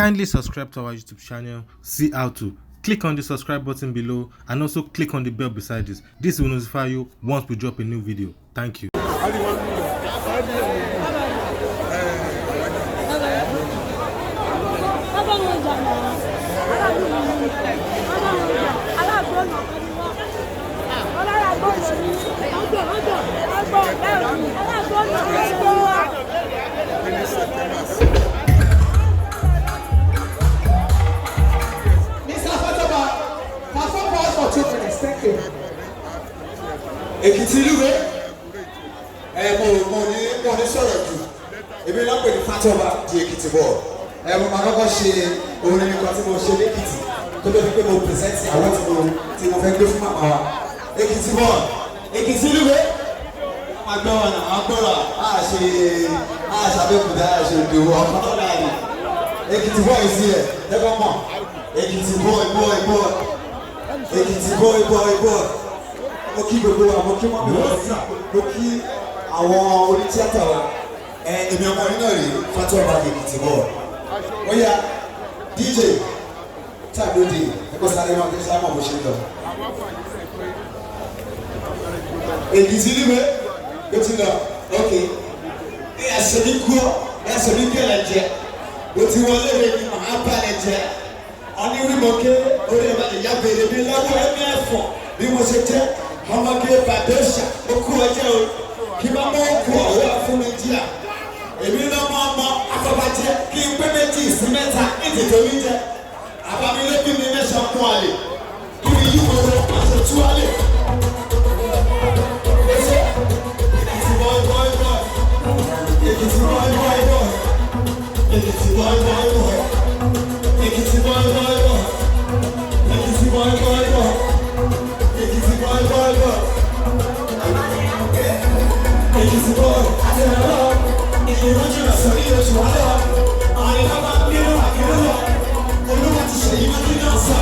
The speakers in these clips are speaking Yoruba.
Kindly subscribe to our YouTube channel, see how to. Click on the subscribe button below and also click on the bell beside this. This will notify you once we drop a new video. Thank you. Èkìtì lúwé mo ní sọ̀rọ̀ jù èmi náà pè ní Fatoba di Èkìtì bọ̀ mo máa kọ́kọ́ ṣe orin nìkan tí mo ṣe lẹ́kìtì tó tó fi pé mo pèsèntì àwọn tí mo fẹ́ gbé fún màmá wa Èkìtì bọ̀ Èkìtì lúwé agbọ́ra àṣàbẹ̀kúta àṣèdòwò ọ̀pọ̀ láàrin Èkìtì bọ̀ ìsí ẹ̀ ẹ̀kọ́ mọ̀ Èkìtì bọ̀ Èkìtì bọ̀ mo kí gbogbo wa mo kí mọ́ mi wọ́n sí mo kí àwọn onítíátà wa èmi ọmọ yín náà rí Fatoba Èkìtì bọ̀ ó yá DJ tàbí ẹ̀kọ́ sáré máa tẹ́sí àmọ́ bó ṣe lọ. Èkìtì líwé ó ti lọ ok ẹ̀sẹ̀ mi kú ẹ̀sẹ̀ mi kẹlẹ̀ jẹ ó ti wọlé rẹ̀ ní màá balẹ̀ jẹ ọ̀nìwìmọ̀kẹ́ orí ẹ̀ bá ìyá bèrè mi lọ́wọ́ ẹ̀mí ẹ̀fọ́ bí mo ṣe jẹ́ ọmọge Bàdóṣà okú ọjọ́ o kí bá mọ́ okú ọ̀wọ́ fún mi díà èmi náà mọ́ ọmọ afọbajẹ kí n pé méjì sí mẹ́ta ní tètè jẹ àbámilébí mi mẹ́sàn án kún àlè ibi yìí mo rọ aṣọ tú àlè. Èkìtì bọ́ọ̀ Èkìtì bọ́ọ̀ Èkìtì bọ́ọ̀ Èkìtì bọ́ọ̀ Èkìtì bọ́ọ̀ Èkìtì boy. Èkìtì boy, àti ẹ̀rọ, ìrìnà jìnà sọ̀rí oṣù wáyọ̀. Àárín bàbá nínú àkérò lọ, olúwa ti ṣe yí mákì náà sọ.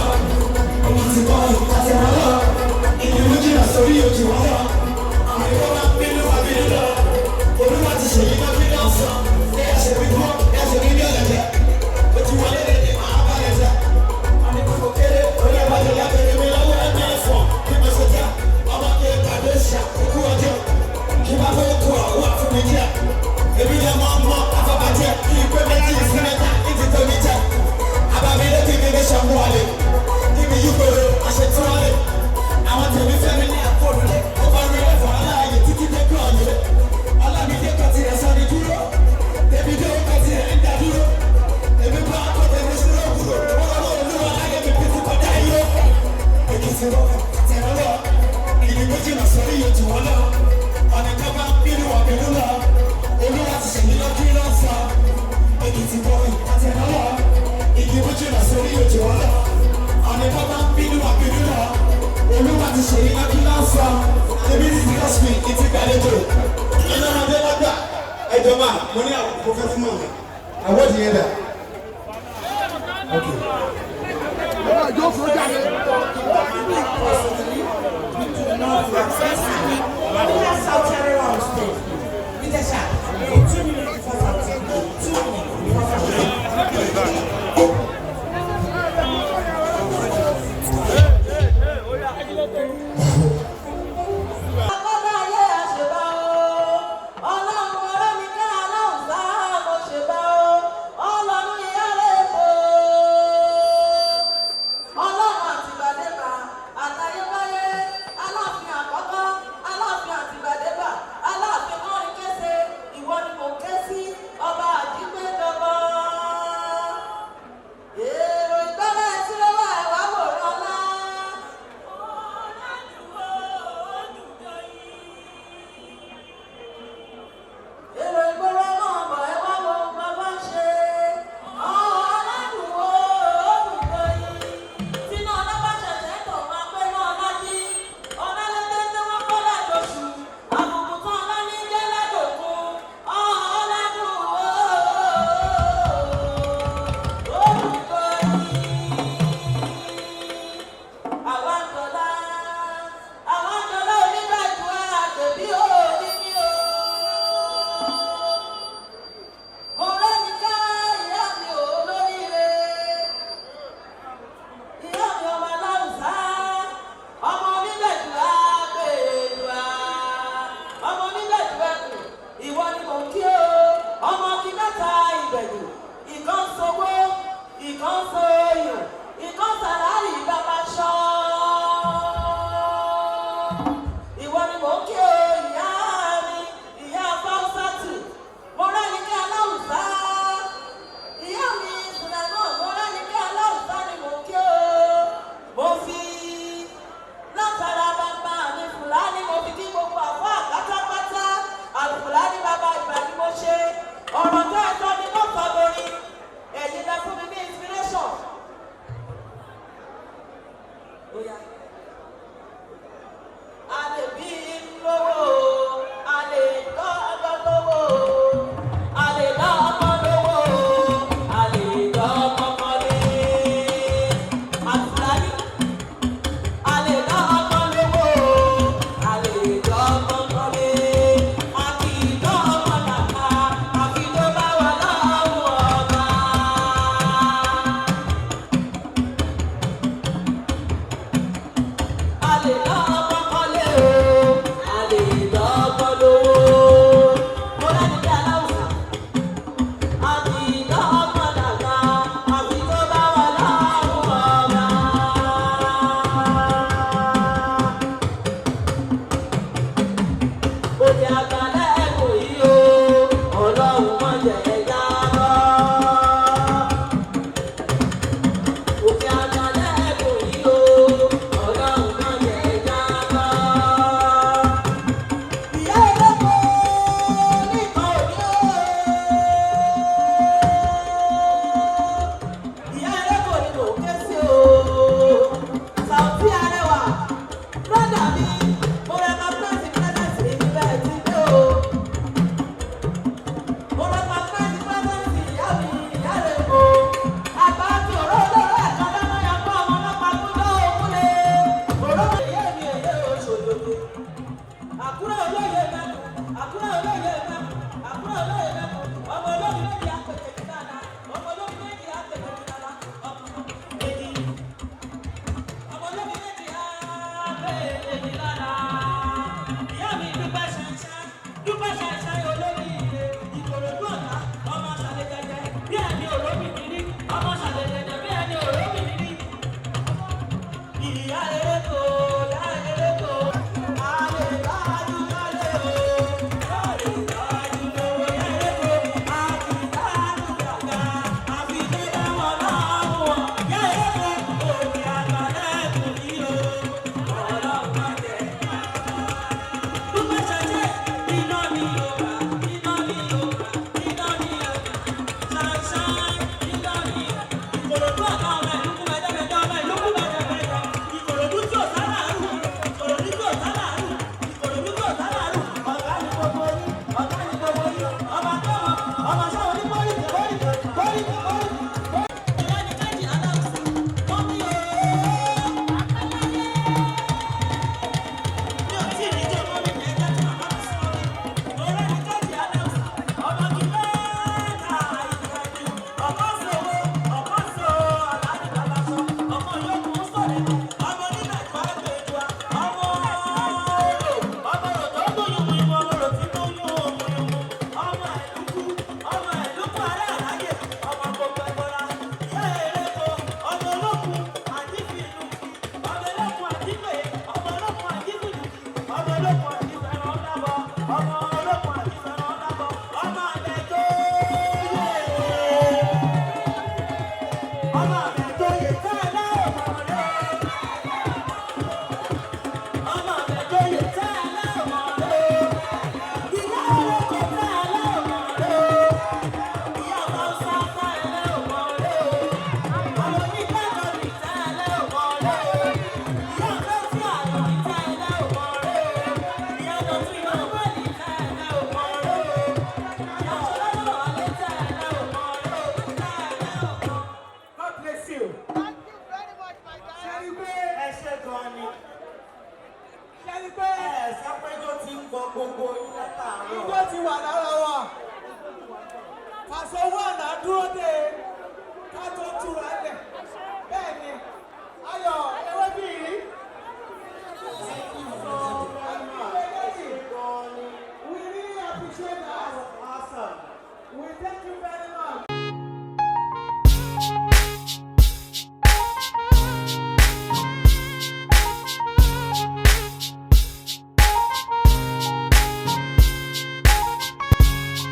Èkìtì boy, àti ẹ̀rọ, ìrìnà jìnà sọ̀rí oṣù wáyọ̀. Àárín bàbá nínú àkérò lọ, olúwa ti ṣe yí mákì náà sọ. Ẹ̀yà ṣe bí kọ́, ẹ̀yà ṣe bí bí ọ̀lẹ́jẹ̀. Ó ti wọlé lẹ́dẹ̀ máa bá lẹ́jẹ̀. Àárín kòkó kéré, orí ẹ̀ bá jẹ́ lábẹ́rẹ́ mi lọ́wọ́ ẹ̀mí ẹ̀fọ́. Ọmọge Bàdóṣà okú ọjọ́ kí bá fẹ́ kú ọ̀wọ́ fún mi díẹ̀ èmi lè mọ ọmọ afọbajẹ kí n pé méjì sí mẹ́ta ní ti tóbi jẹ àbámilébí mi ní sọmú ọlẹ níbi yúgbòrò àṣetún ọlẹ àwọn tèmi fẹmi ní àkórùlé ó bá rí ẹ̀fọ́ aláàyè títí dé kí ọ̀yẹ́ Ọlámídé kan ti rẹ̀ sọ́ni dúró tèmi dé kan ti rẹ̀ ń dá dúró èmi bá akọ́tẹ̀ mi sí lóògùn ọlọ́wọ́ olúwa láyé mi bí ti kọjá yó Èkìtì bọ̀ tẹ̀rọ ìdìbò jìnnà sórí ojú wọn lọ ọ̀nà kábà bínú ọ̀bìnú lọ olúwa ti ṣèyí lọ́dún lọ́sọ̀ Èkìtì bọ̀ àtẹ̀rọ ìdìbò jìnnà sórí ojú wọn lọ ọ̀nà kábà bínú ọ̀bìnú lọ olúwa ti ṣèyí lọ́dún lọ́sọ̀ èmi ti ti lọ́sùn ìtì gbàlejò iná ọdẹ lọ́gbà ẹjọ́ máa mo ní àkókò fẹ́ fún mọ̀ àwọn ìdíyẹ dà.